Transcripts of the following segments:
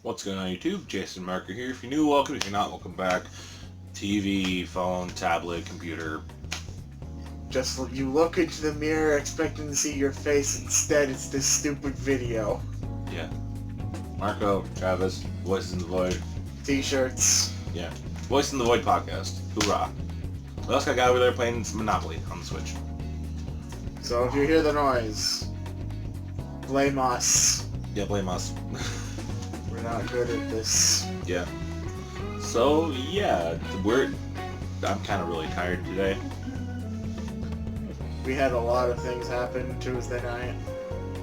What's going on YouTube? JayceAndMarco here. If you're new, welcome. If you're not, welcome back. TV, phone, tablet, computer. Just you look into the mirror expecting to see your face, instead it's this stupid video. Yeah. Marco, Travis, Voices in the Void. T-shirts. Yeah. Voice in the Void podcast. Hoorah. We also got a guy over there playing Monopoly on the Switch. So if you hear the noise, blame us. Yeah, blame us. We're not good at this. Yeah. So, yeah, I'm kind of really tired today. We had a lot of things happen Tuesday night.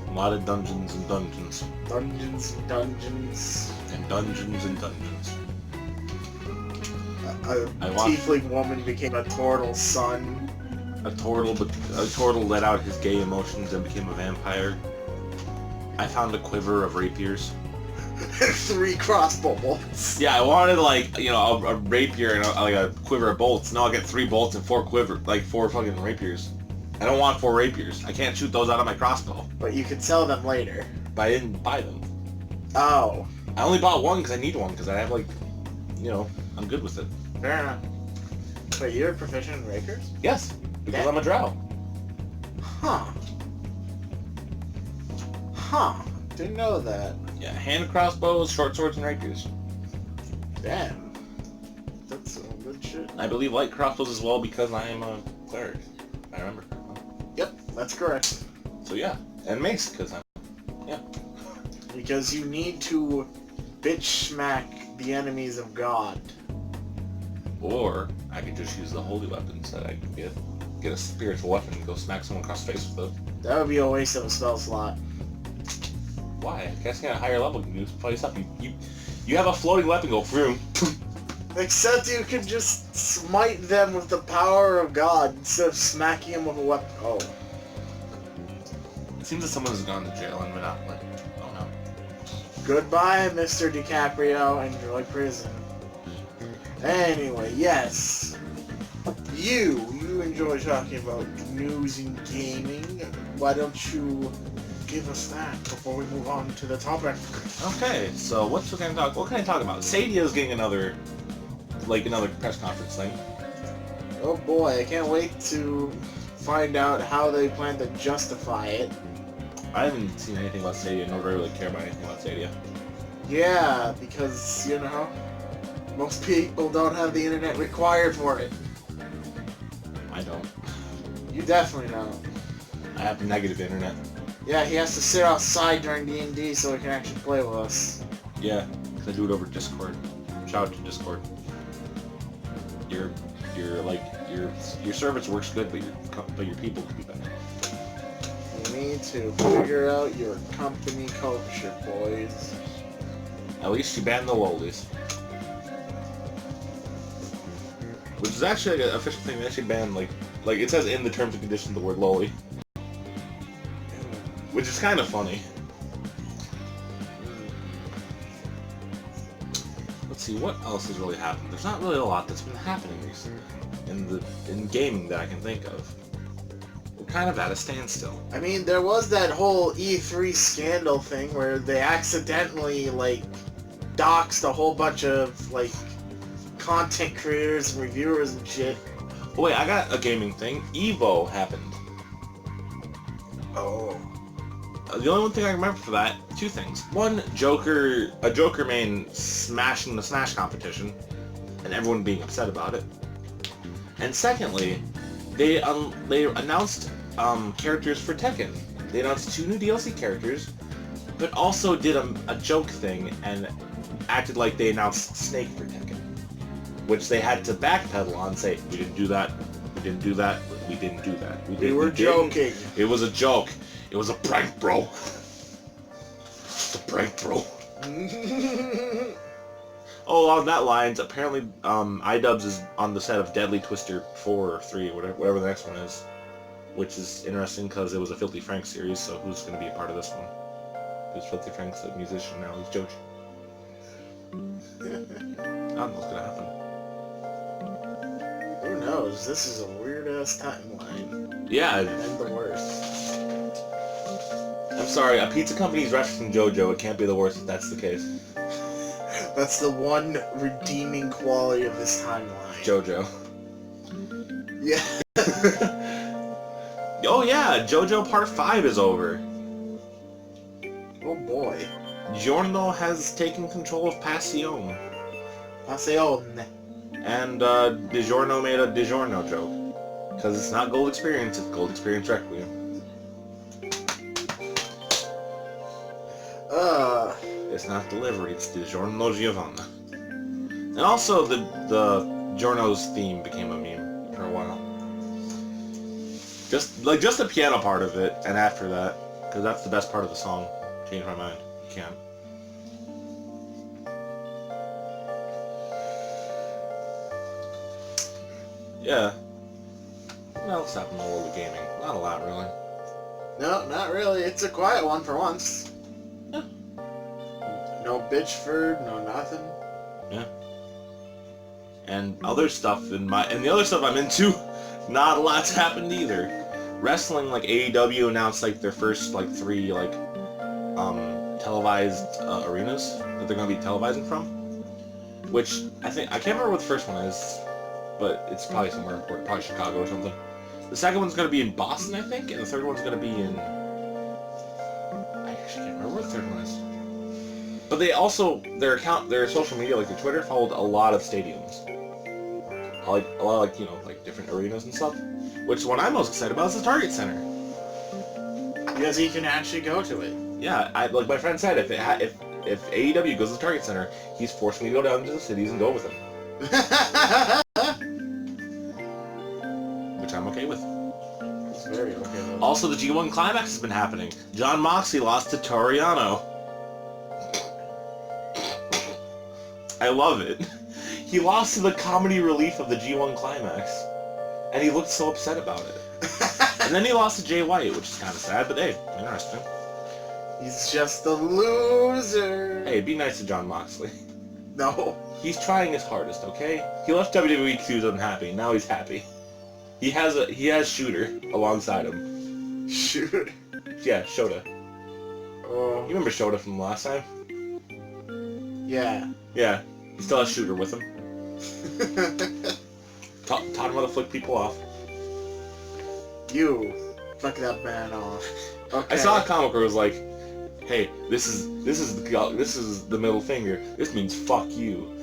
A lot of dungeons and dungeons. Dungeons and dungeons. And dungeons and dungeons. A tiefling woman became a turtle son. A turtle let out his gay emotions and became a vampire. I found a quiver of rapiers. 3 crossbow bolts. Yeah, I wanted a rapier and a quiver of bolts. Now I get 3 bolts and 4 fucking rapiers. I don't want 4 rapiers. I can't shoot those out of my crossbow. But you could sell them later. But I didn't buy them. Oh. I only bought one because I need one because I have I'm good with it. Fair enough. Wait, you're proficient in rakers? Yes, because Yeah. I'm a drow. Huh. Didn't know that. Yeah, hand crossbows, short swords, and rapiers. Damn. That's some good shit. I believe light crossbows as well because I am a cleric. I remember. Yep, that's correct. So yeah, and mace because I'm Because you need to bitch smack the enemies of God. Or I could just use the holy weapons that I can get a spiritual weapon and go smack someone across the face with it. That would be a waste of a spell slot. Why? Casting at a higher level, you can do play stuff. You have a floating weapon, go through. Except you can just smite them with the power of God instead of smacking them with a weapon. Oh. It seems that someone has gone to jail in Monopoly. Oh no. Goodbye, Mr. DiCaprio. Enjoy prison. Anyway, yes. You enjoy talking about news and gaming. Why don't you give us that before we move on to the topic? Okay, so what can I talk about? Stadia is getting another press conference thing. Oh boy, I can't wait to find out how they plan to justify it. I haven't seen anything about Stadia, nor do I really care about anything about Stadia. Yeah, because, most people don't have the internet required for it. I don't. You definitely don't. I have negative internet. Yeah, he has to sit outside during D&D so he can actually play with us. Yeah, because I do it over Discord. Shout out to Discord. Your service works good, but your people could be better. You need to figure out your company culture, boys. At least you banned the lollies. Which is actually an official thing. They actually banned, like it says in the terms and conditions the word lolly. Which is kind of funny. Let's see, what else has really happened? There's not really a lot that's been happening recently in gaming that I can think of. We're kind of at a standstill. I mean, there was that whole E3 scandal thing where they accidentally, doxed a whole bunch of, content creators and reviewers and shit. Oh wait, I got a gaming thing. Evo happened. Oh. The only one thing I remember for that, 2 things. One, a Joker main smashing the Smash competition, and everyone being upset about it. And secondly, they announced characters for Tekken. They announced 2 new DLC characters, but also did a joke thing and acted like they announced Snake for Tekken, which they had to backpedal on, say, we didn't do that, we didn't do that, we didn't do that. We were joking. It was a joke. It was a prank, bro. It's a prank, bro. Oh, along that lines, apparently iDubbbz is on the set of Deadly Twister 4 or 3, whatever the next one is. Which is interesting because it was a Filthy Frank series, so who's going to be a part of this one? Because Filthy Frank's a musician now, he's Joji. I don't know what's going to happen. Who knows? This is a weird-ass timeline. Yeah. And the worst. I'm sorry, a pizza company's referencing JoJo. It can't be the worst if that's the case. That's the one redeeming quality of this timeline. JoJo. Yeah. Oh yeah, JoJo Part 5 is over. Oh boy. Giorno has taken control of Passion. Passion. And DiGiorno made a DiGiorno joke. Because it's not Gold Experience, it's Gold Experience Requiem. It's not delivery, it's DiGiorno Giovanna. And also the Giorno's theme became a meme for a while. Just the piano part of it, and after that, because that's the best part of the song. Change my mind. You can. Yeah. What else happened in the world of gaming? Not a lot, really. No, not really. It's a quiet one for once. Yeah. No Bitchford, no nothing. Yeah. And other stuff and the other stuff I'm into, not a lot's happened either. Wrestling, like AEW announced like their first like 3 like televised arenas that they're gonna be televising from. Which I can't remember what the first one is, but it's probably somewhere important, probably Chicago or something. The second one's gonna be in Boston, I think, and the third one's gonna be in. I actually can't remember what the third one is. But they also their social media, like their Twitter, followed a lot of stadiums. Like a lot of like different arenas and stuff. Which one I'm most excited about is the Target Center. Because he can actually go to it. Yeah, like my friend said, if AEW goes to the Target Center, he's forced me to go down to the cities and go with him. Which I'm okay with. It's very okay though. Also, the G1 Climax has been happening. John Moxley lost to Toriano. I love it. He lost to the comedy relief of the G1 Climax. And he looked so upset about it. And then he lost to Jay White, which is kind of sad, but hey, interesting. He's just a loser. Hey, be nice to John Moxley. No. He's trying his hardest, okay? He left WWE because he was unhappy. Now he's happy. He has Shooter alongside him. Shooter? Yeah, Shota. Oh. You remember Shota from last time? Yeah. Yeah. He still has Shooter with him. Taught him how to flick people off. You flick that man off. Okay. I saw a comic where it was like, "Hey, this is the middle finger. This means fuck you.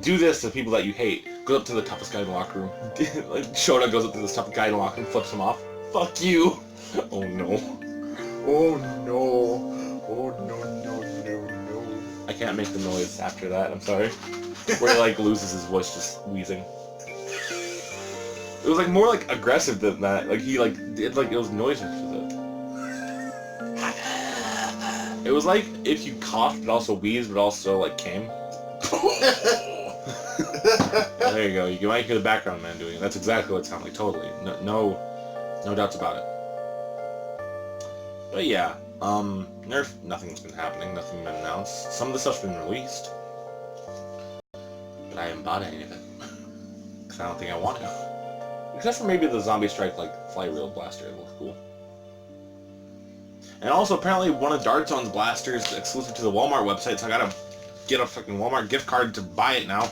Do this to people that you hate. Go up to the toughest guy in the locker room. Like Shota goes up to this toughest guy in the locker room, flips him off. Fuck you. Oh no. Oh no. Oh no no no no. I can't make the noise after that. I'm sorry. Where he like loses his voice just wheezing. It was like more like aggressive than that. Like he like did like those noises with it. It was like if you coughed but also wheezed but also like came. There you go. You might hear the background man doing it. That's exactly what it sounded like. Totally. No doubts about it. But yeah, nothing's been happening. Nothing's been announced. Some of the stuff's been released, but I haven't bought any of it because I don't think I want to. Except for maybe the Zombie Strike like fly reel blaster. It looks cool. And also apparently one of Darkzone's blasters is exclusive to the Walmart website, so I gotta get a fucking Walmart gift card to buy it now.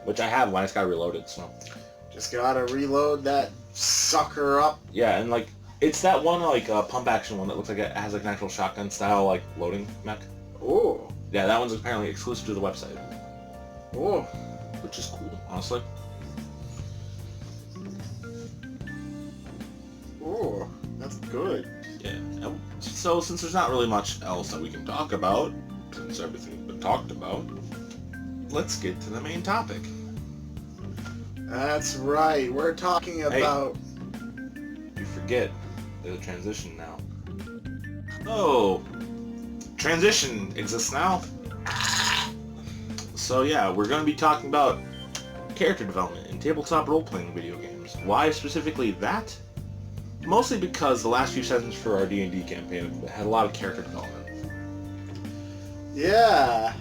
Which I have, I just gotta reload it, so. Just gotta reload that sucker up. Yeah, and like, it's that one like pump action one that looks like it has like an actual shotgun style like loading mech. Oh. Yeah, that one's apparently exclusive to the website. Oh. Which is cool, honestly. Oh, that's good. Yeah. So since there's not really much else that we can talk about, since everything's been talked about, let's get to the main topic. That's right. We're talking about... You forget. There's a transition now. Oh! Transition exists now. So yeah, we're going to be talking about character development in tabletop role-playing video games. Why specifically that? Mostly because the last few sessions for our D&D campaign had a lot of character development. Yeah.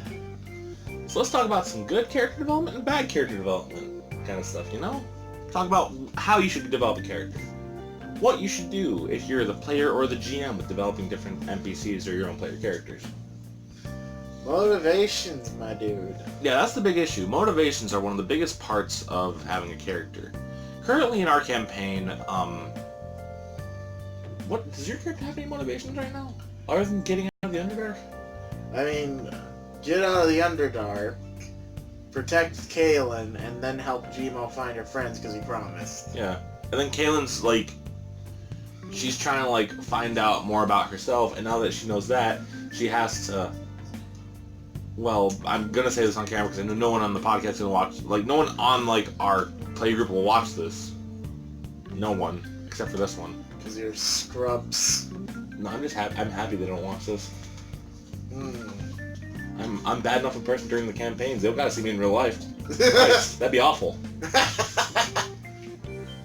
So let's talk about some good character development and bad character development kind of stuff, you know? Talk about how you should develop a character. What you should do if you're the player or the GM with developing different NPCs or your own player characters. Motivations, my dude. Yeah, that's the big issue. Motivations are one of the biggest parts of having a character. Currently in our campaign, what does your character have any motivations right now? Other than getting out of the Underdark? I mean, get out of the Underdark, protect Kaylin, and then help Gmo find her friends because he promised. Yeah. And then Kaylin's like, she's trying to like find out more about herself, and now that she knows that, she has to, well, I'm gonna say this on camera because I know no one on the podcast is gonna watch, like no one on like our playgroup will watch this. No one, except for this one. Because you're scrubs. No, I'm just happy. I'm happy they don't watch this. Mm. I'm bad enough a person during the campaigns. They don't gotta see me in real life. Christ, that'd be awful.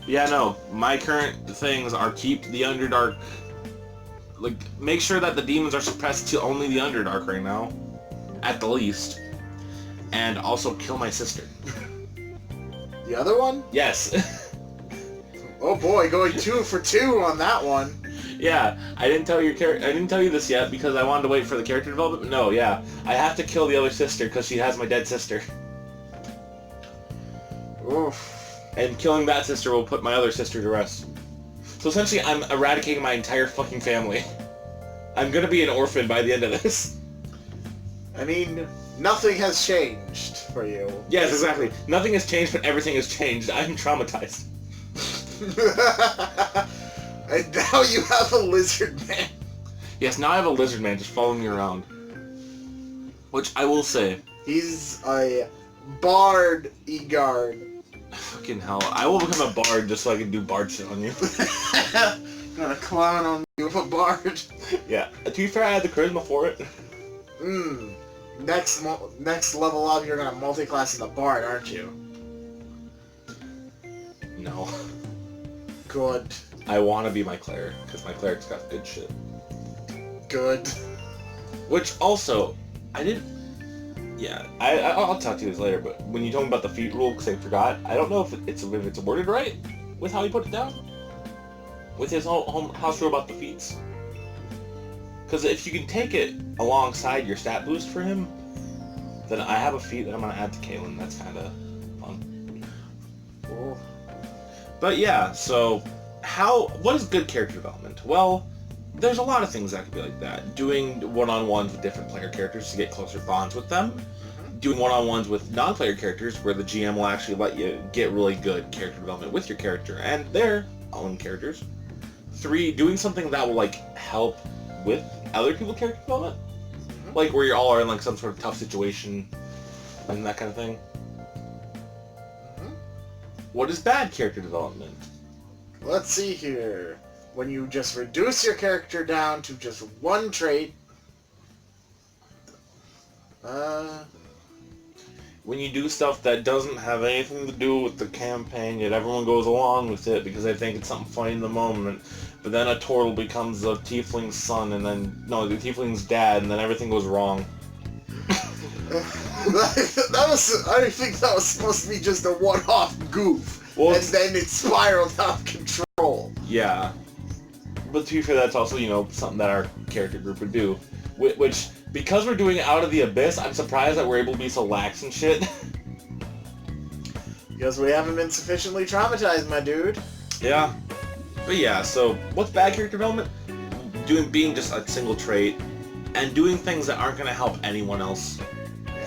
Yeah, no. My current things are keep the Underdark. Like, make sure that the demons are suppressed to only the Underdark right now, at the least, and also kill my sister. The other one? Yes. Oh boy, going 2 for 2 on that one. Yeah, I didn't tell you this yet because I wanted to wait for the character development. But no, yeah, I have to kill the other sister because she has my dead sister. Oof. And killing that sister will put my other sister to rest. So essentially, I'm eradicating my entire fucking family. I'm gonna be an orphan by the end of this. I mean, nothing has changed for you. Yes, exactly. Nothing has changed, but everything has changed. I'm traumatized. And now you have a lizard man. Yes, now I have a lizard man just following me around. Which I will say... He's a bard e-guard. Fucking hell. I will become a bard just so I can do bard shit on you. Got a clown on you with a bard. Yeah. To be fair, I had the charisma for it. Next level up, you're gonna multi-class as a bard, aren't you? No. Good. I want to be my cleric, because my cleric's got good shit. Good. Which also, I didn't... Yeah, I'll talk to you this later, but when you told me about the feat rule, because I forgot, I don't know if it's worded right with how he put it down. With his home house rule about the feats. Because if you can take it alongside your stat boost for him, then I have a feat that I'm going to add to Kaylin. That's kind of fun. Cool. But yeah, so what is good character development? Well, there's a lot of things that could be like that. Doing one-on-ones with different player characters to get closer bonds with them. Doing one-on-ones with non-player characters where the GM will actually let you get really good character development with your character and their own characters. 3, doing something that will like help with other people's character development. Like where you all are in like some sort of tough situation and that kind of thing. What is bad character development? Let's see here. When you just reduce your character down to just one trait. When you do stuff that doesn't have anything to do with the campaign, yet everyone goes along with it because they think it's something funny in the moment, but then a turtle becomes a tiefling's son, and then, no, the tiefling's dad, and then everything goes wrong. I think that was supposed to be just a one-off goof, well, and then it spiraled out of control. Yeah. But to be fair, that's also, something that our character group would do. Which, because we're doing it out of the abyss, I'm surprised that we're able to be so lax and shit. Because we haven't been sufficiently traumatized, my dude. Yeah. But yeah, so what's bad character development? Being just a single trait, and doing things that aren't going to help anyone else.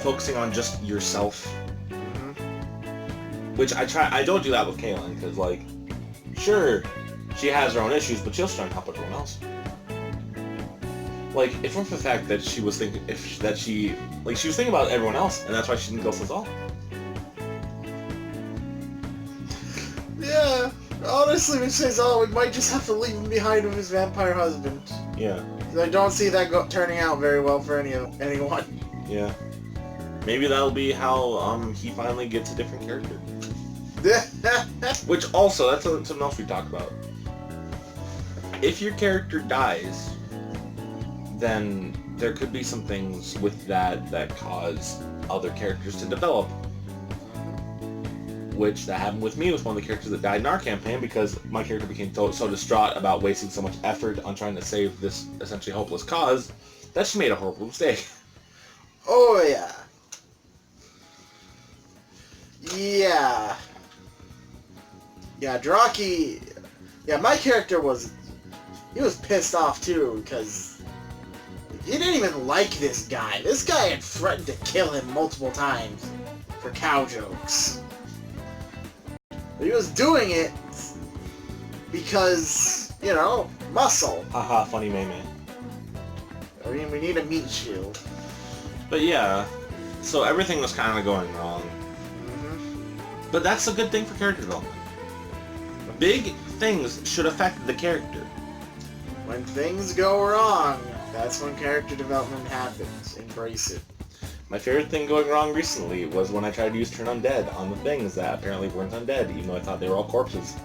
Focusing on just yourself. Which I don't do that with Kaylin, because, like, sure, she has her own issues, but she'll try and help everyone else. Like, if from the fact that she was thinking, she was thinking about everyone else, and that's why she didn't kill us all. Yeah, honestly, when she says, we might just have to leave him behind with his vampire husband. Yeah. I don't see that turning out very well for anyone. Yeah. Maybe that'll be how he finally gets a different character. Which also, that's something else we talked about. If your character dies, then there could be some things with that cause other characters to develop. Which that happened with me with one of the characters that died in our campaign because my character became so distraught about wasting so much effort on trying to save this essentially hopeless cause that she made a horrible mistake. Oh yeah. Yeah. Yeah, Draki... Yeah, my character was... He was pissed off too, because... He didn't even like this guy. This guy had threatened to kill him multiple times for cow jokes. But he was doing it because, you know, muscle. Haha, funny meme. I mean, we need a meat shield. But yeah, so everything was kind of going wrong. But that's a good thing for character development. Big things should affect the character. When things go wrong, that's when character development happens. Embrace it. My favorite thing going wrong recently was when I tried to use Turn Undead on the things that apparently weren't undead, even though I thought they were all corpses.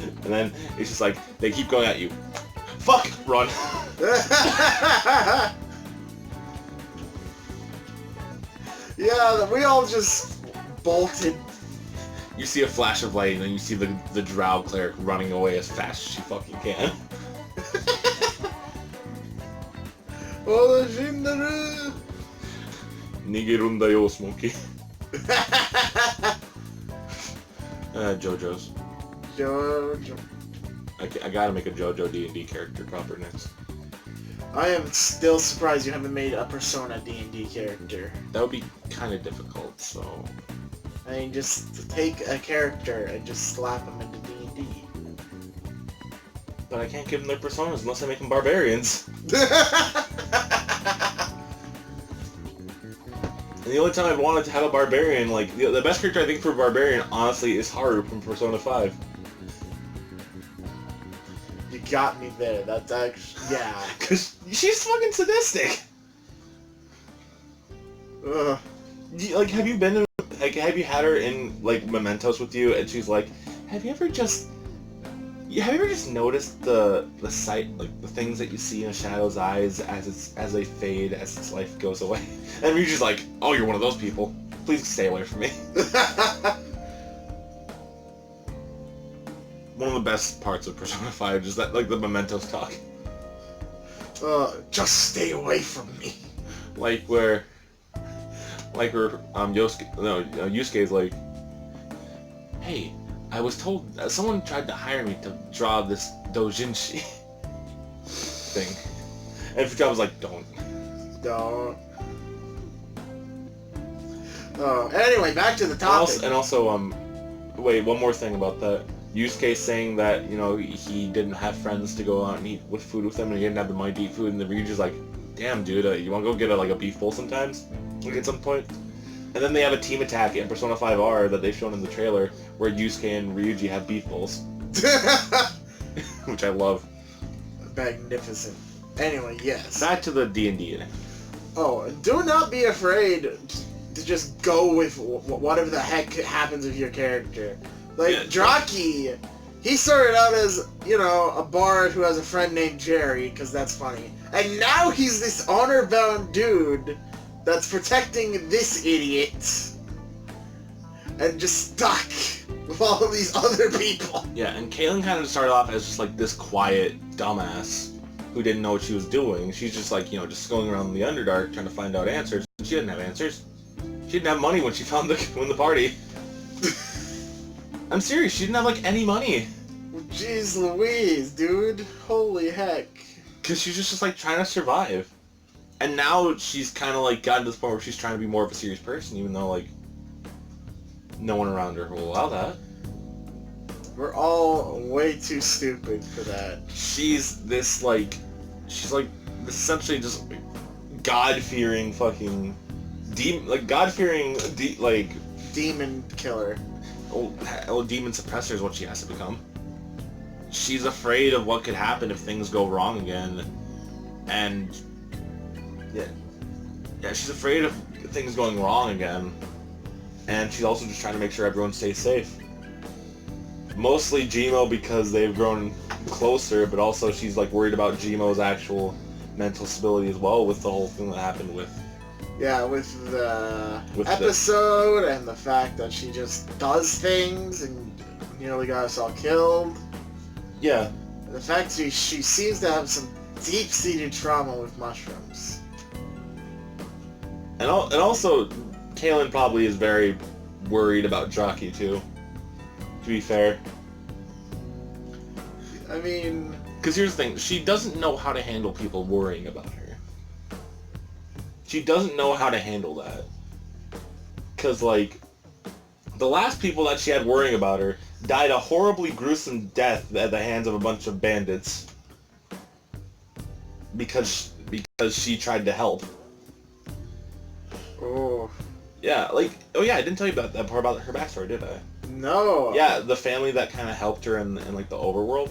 And then it's just like, they keep going at you. Fuck! Run! Yeah, we all just bolted. You see a flash of light, and then you see the drow cleric running away as fast as she fucking can. Oh, Shindaru! Nigerunda yo, Smokey. JoJo's. Jojo. I gotta make a JoJo D&D character proper next. I am still surprised you haven't made a Persona D&D character. That would be kind of difficult, so... I mean, just take a character and just slap him into D&D. But I can't give them their personas unless I make them barbarians. And the only time I've wanted to have a barbarian, like, the best character I think for a barbarian, honestly, is Haru from Persona 5. You got me there. That's actually... Yeah. Because she's fucking sadistic. Ugh. Like, have you been in... Like, have you had her in, like, Mementos with you, and she's like, have you ever just noticed the sight, like, the things that you see in a shadow's eyes as they fade, as its life goes away? And you're just like, oh, you're one of those people. Please stay away from me. One of the best parts of Persona 5 is that, like, the Mementos talk. Just stay away from me. Yusuke's like, hey, I was told that someone tried to hire me to draw this doujinshi thing. And Fujiwara was like, don't. Anyway, back to the topic. And also, wait, one more thing about that. Yusuke saying that, you know, he didn't have friends to go out and eat with food with them, and he didn't have the money to eat food, and the Ryuji's like, damn, dude, you want to go get a beef bowl sometimes? Like, at some point? And then they have a team attack in Persona 5R that they've shown in the trailer, where Yusuke and Ryuji have beef bowls. Which I love. Magnificent. Anyway, yes. Back to the D&D. Oh, do not be afraid to just go with whatever the heck happens with your character. Like, Yeah, Draki, he started out as, you know, a bard who has a friend named Jerry, because that's funny. And now he's this honor-bound dude that's protecting this idiot. And just stuck with all of these other people. Yeah, and Kaylin kind of started off as just like this quiet dumbass who didn't know what she was doing. She's just like, you know, just going around the Underdark trying to find out answers. She didn't have answers. She didn't have money when she found the party. I'm serious, she didn't have like any money. Jeez Louise, dude. Holy heck. Because she's just like trying to survive. And now she's kind of like gotten to the point where she's trying to be more of a serious person, even though like no one around her will allow that. We're all way too stupid for that. She's like essentially just God-fearing fucking God-fearing demon killer. Old demon suppressor is what she has to become. She's afraid of what could happen if things go wrong again, and yeah, she's afraid of things going wrong again, and she's also just trying to make sure everyone stays safe. Mostly Jimo because they've grown closer, but also she's like worried about Jimo's actual mental stability as well with the whole thing that happened with. Yeah, with the episode and the fact that she just does things and nearly got us all killed. Yeah. The fact she seems to have some deep-seated trauma with mushrooms. And also, Kaylin probably is very worried about Jockey too. To be fair. I mean... Because here's the thing, she doesn't know how to handle people worrying about her. She doesn't know how to handle that. Because, like, the last people that she had worrying about her died a horribly gruesome death at the hands of a bunch of bandits. Because she tried to help. Oh. Yeah, like, oh yeah, I didn't tell you about that part about her backstory, did I? No. Yeah, the family that kind of helped her in like, the overworld.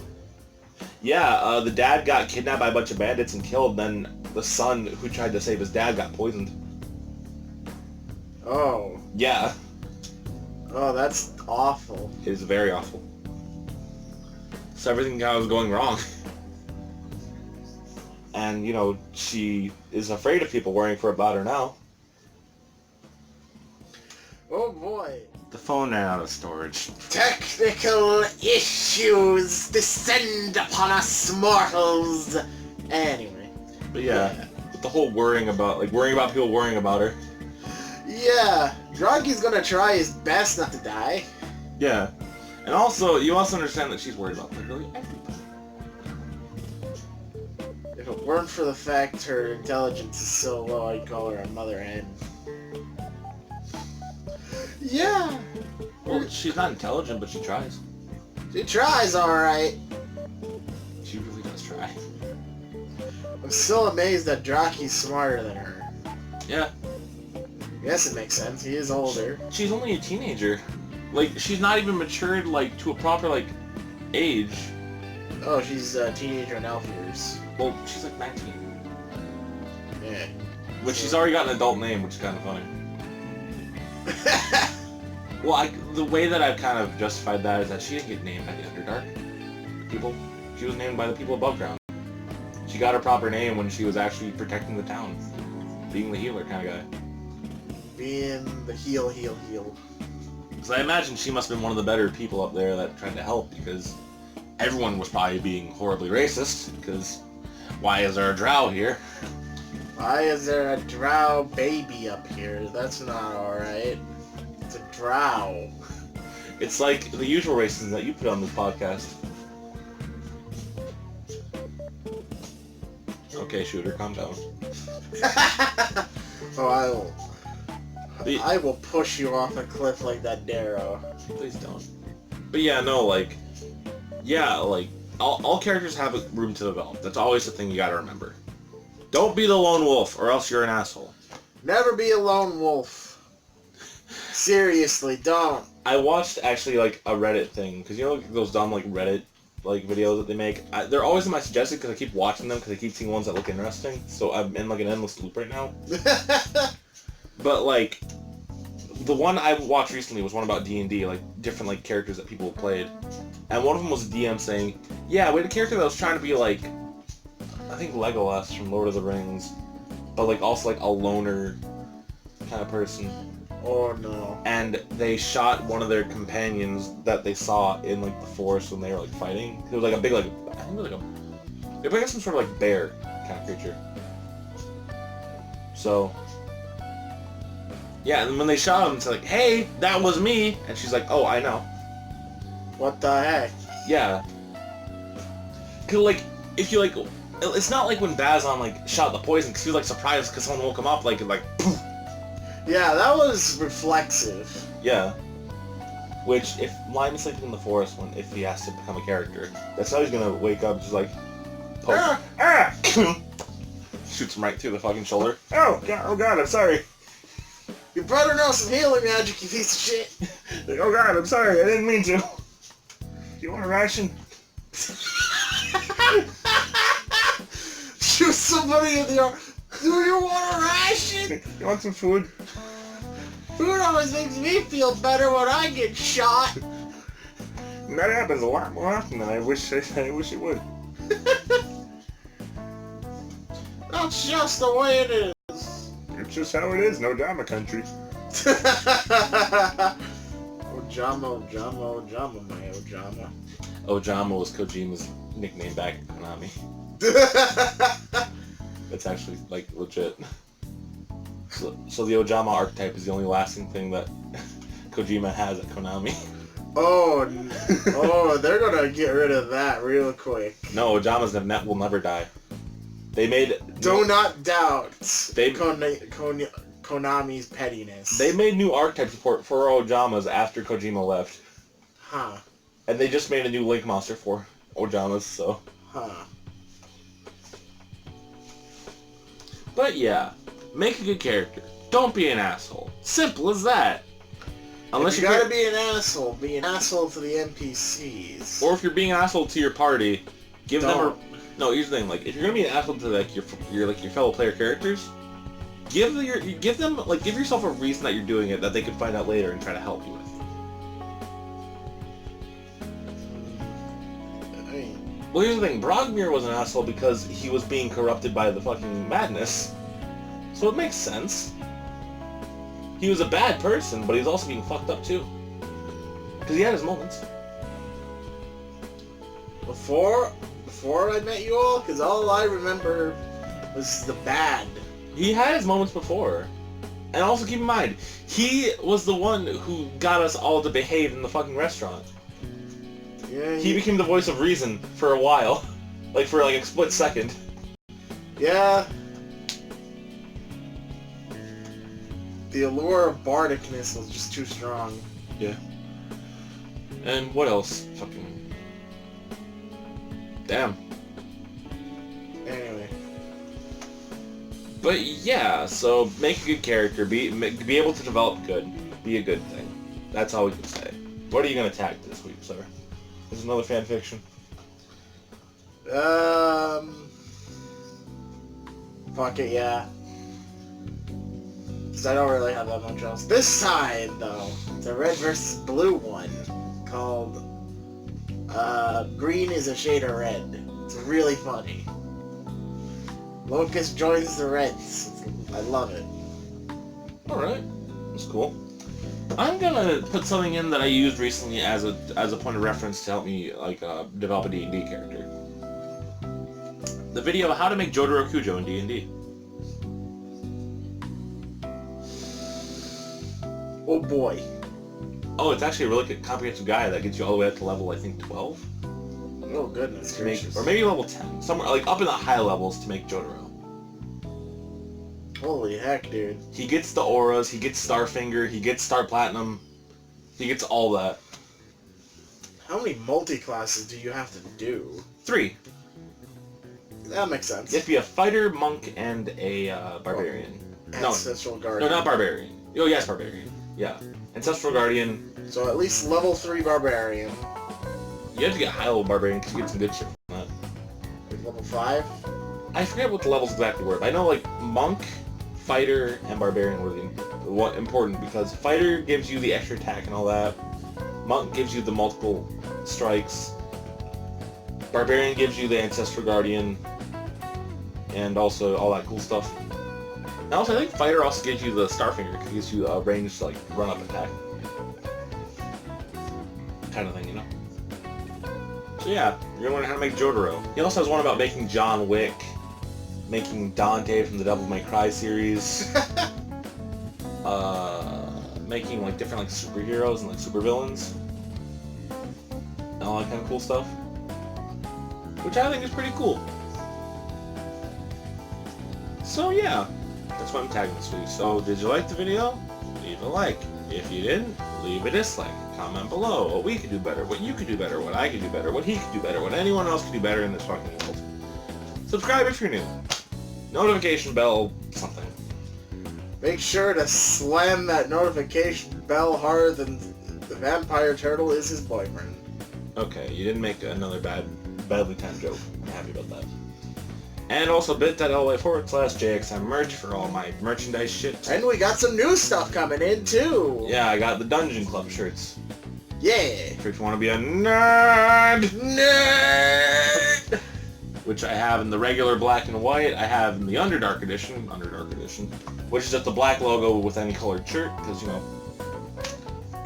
Yeah, the dad got kidnapped by a bunch of bandits and killed, then the son who tried to save his dad got poisoned. Oh. Yeah. Oh, that's awful. It is very awful. So everything kind of was going wrong. And, you know, she is afraid of people worrying about her now. Oh boy. The phone ran out of storage. Technical issues descend upon us mortals. Anyway. But yeah, with the whole worrying about people worrying about her. Yeah, Droggy's gonna try his best not to die. Yeah. And also, you also understand that she's worried about literally everybody. If it weren't for the fact her intelligence is so low, I'd call her a mother hen. Yeah. Well, she's not intelligent, but she tries. She tries, alright. She really does try. I'm still amazed that Drocky's smarter than her. Yeah. Yes, it makes sense. He is older. She's only a teenager. Like, she's not even matured, like, to a proper, like, age. Oh, she's a teenager in elf years. Well, she's like 19. Yeah. But she's already got an adult name, which is kind of funny. Well, the way that I've kind of justified that is that she didn't get named by the Underdark people. She was named by the people above ground. She got her proper name when she was actually protecting the town. Being the healer kind of guy. Being the heal. So I imagine she must have been one of the better people up there that tried to help, because everyone was probably being horribly racist, because why is there a drow here? Why is there a drow baby up here? That's not alright. It's a drow. It's like the usual racism that you put on this podcast. Okay, shooter, calm down. Oh, I will push you off a cliff like that Darrow. Please don't. But yeah, no, like, yeah, like, all characters have room to develop. That's always the thing you gotta remember. Don't be the lone wolf, or else you're an asshole. Never be a lone wolf. Seriously, don't. I watched, actually, like, a Reddit thing, because you know those dumb, like, Reddit, like, videos that they make? They're always in my suggested, because I keep watching them, because I keep seeing ones that look interesting, so I'm in, like, an endless loop right now. But, like, the one I watched recently was one about D&D, like, different, like, characters that people played. And one of them was a DM saying, yeah, we had a character that was trying to be, like, I think Legolas from Lord of the Rings, but, like, also, like, a loner kind of person. Oh, no. And they shot one of their companions that they saw in, like, the forest when they were, like, fighting. It was, like, a big, like, I think it was, like, it was, like, some sort of, like, bear kind of creature. So... yeah, and when they shot him, it's like, hey, that was me! And she's like, oh, I know. What the heck? Yeah. Cause, like, if you, like, it's not like when Bazon, like, shot the poison, because he was, like, surprised because someone woke him up, like, poof. Yeah, that was reflexive. Yeah. Which, if Lime is sleeping in the forest, if he has to become a character, that's how he's gonna wake up, just like, poke. Shoots him right through the fucking shoulder. Oh god, I'm sorry. You better know some healing magic, you piece of shit. Like, oh god, I'm sorry, I didn't mean to. Do you want a ration? Shoot somebody in the arm. Do you want a ration? You want some food? Food always makes me feel better when I get shot. And that happens a lot more often than I wish it would. That's just the way it is. It's just how it is, no drama country. Ojama, my Ojama. Ojama was Kojima's nickname back at Konami. That's actually, like, legit. So the Ojama archetype is the only lasting thing that Kojima has at Konami. Oh, they're gonna get rid of that real quick. No, Ojamas will never die. They made... Do not doubt Konami's pettiness. They made new archetype support for Ojamas after Kojima left. Huh. And they just made a new Link monster for Ojamas, so... Huh. But yeah, make a good character. Don't be an asshole. Simple as that. Unless you gotta be an asshole to the NPCs. Or if you're being an asshole to your party, give them No, here's the thing, like, if you're gonna be an asshole to like your fellow player characters, give yourself a reason that you're doing it that they can find out later and try to help you with. Well, here's the thing, Brogmir was an asshole because he was being corrupted by the fucking madness. So it makes sense. He was a bad person, but he was also being fucked up too. Because he had his moments. Before I met you all, because all I remember was the bad. He had his moments before. And also keep in mind, he was the one who got us all to behave in the fucking restaurant. Yeah, he became the voice of reason for a while. Like, for like a split second. Yeah. The allure of bardicness was just too strong. Yeah. And what else? Fucking... Damn. Anyway. But yeah, so make a good character. Be able to develop good. Be a good thing. That's all we can say. What are you going to attack this week, sir? Is another fan fiction? Fuck it, yeah. Because I don't really have that much else. This side, though, it's a red versus blue one called Green is a Shade of Red. It's really funny. Locust joins the Reds. I love it. Alright. That's cool. I'm gonna put something in that I used recently as a point of reference to help me develop a D&D character. The video How to Make Jotaro Kujo in D&D. Oh boy. Oh, it's actually a really good comprehensive guide that gets you all the way up to level, I think, 12? Oh goodness gracious. Or maybe level 10. Somewhere, like, up in the high levels to make Jotaro. Holy heck, dude. He gets the auras, he gets Starfinger, he gets Star Platinum, he gets all that. How many multi-classes do you have to do? 3. That makes sense. You have to be a fighter, monk, and a barbarian. Ancestral Guardian. No, not barbarian. Oh, yes, barbarian. Yeah. Ancestral Guardian. So at least level 3 barbarian. You have to get high level barbarian because you get some good shit from that. Like level 5? I forget what the levels exactly were, but I know, like, monk, fighter, and barbarian were the important because fighter gives you the extra attack and all that. Monk gives you the multiple strikes. Barbarian gives you the Ancestral Guardian. And also all that cool stuff. And also, I think fighter also gives you the Starfinger because it gives you a ranged, like, run-up attack. Kind of thing, you know? So yeah, you're gonna learn how to make Jotaro. He also has one about making John Wick, making Dante from the Devil May Cry series, making like different like superheroes and like supervillains, and all that kind of cool stuff, which I think is pretty cool. So yeah, that's what I'm tagging this week. So did you like the video? Leave a like. If you didn't, leave a dislike. Comment below what we could do better, what you could do better, what I could do better, what he could do better, what anyone else could do better in this fucking world. Subscribe if you're new. Notification bell, something. Make sure to slam that notification bell harder than the vampire turtle is his boyfriend. Okay, you didn't make another badly timed joke. I'm happy about that. And also bit.ly/JayceAndMarco for all my merchandise shit. And we got some new stuff coming in too. Yeah, I got the Dungeon Club shirts. Yeah. So if you want to be a nerd, Nerd. which I have in the regular black and white, I have in the Underdark edition, which is just the black logo with any colored shirt, because you know.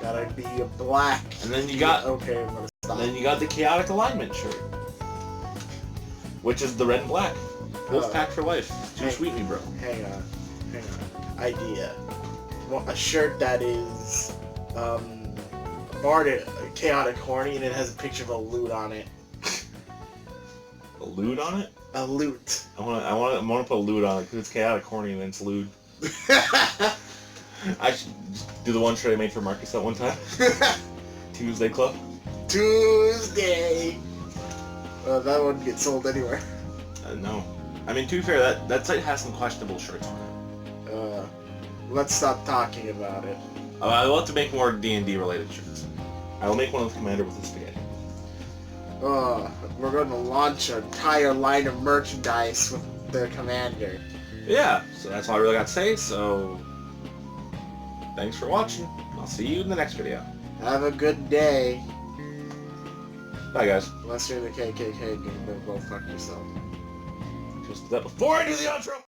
Gotta be a black. And then you got okay. I'm gonna stop. And then you got the Chaotic Alignment shirt, which is the red and black. Wolfpack for life. Too sweet me, bro. Hang on. idea. A shirt that is barred chaotic horny, and it has a picture of a lute on it. A lewd on it? A lute. I want to put a lewd on it because it's chaotic horny and then it's lewd. I should do the one shirt I made for Marcus that one time. Tuesday Club. Tuesday. That wouldn't get sold anywhere. No. I mean, to be fair, that site has some questionable shirts on it. Let's stop talking about it. I will have to make more D&D related shirts. I will make one with Commander with the spaghetti. We're going to launch an entire line of merchandise with the Commander. Yeah, so that's all I really got to say, so thanks for watching. I'll see you in the next video. Have a good day. Bye, guys. Unless you're the KKK, you can go fuck yourself. Just that before I do the outro!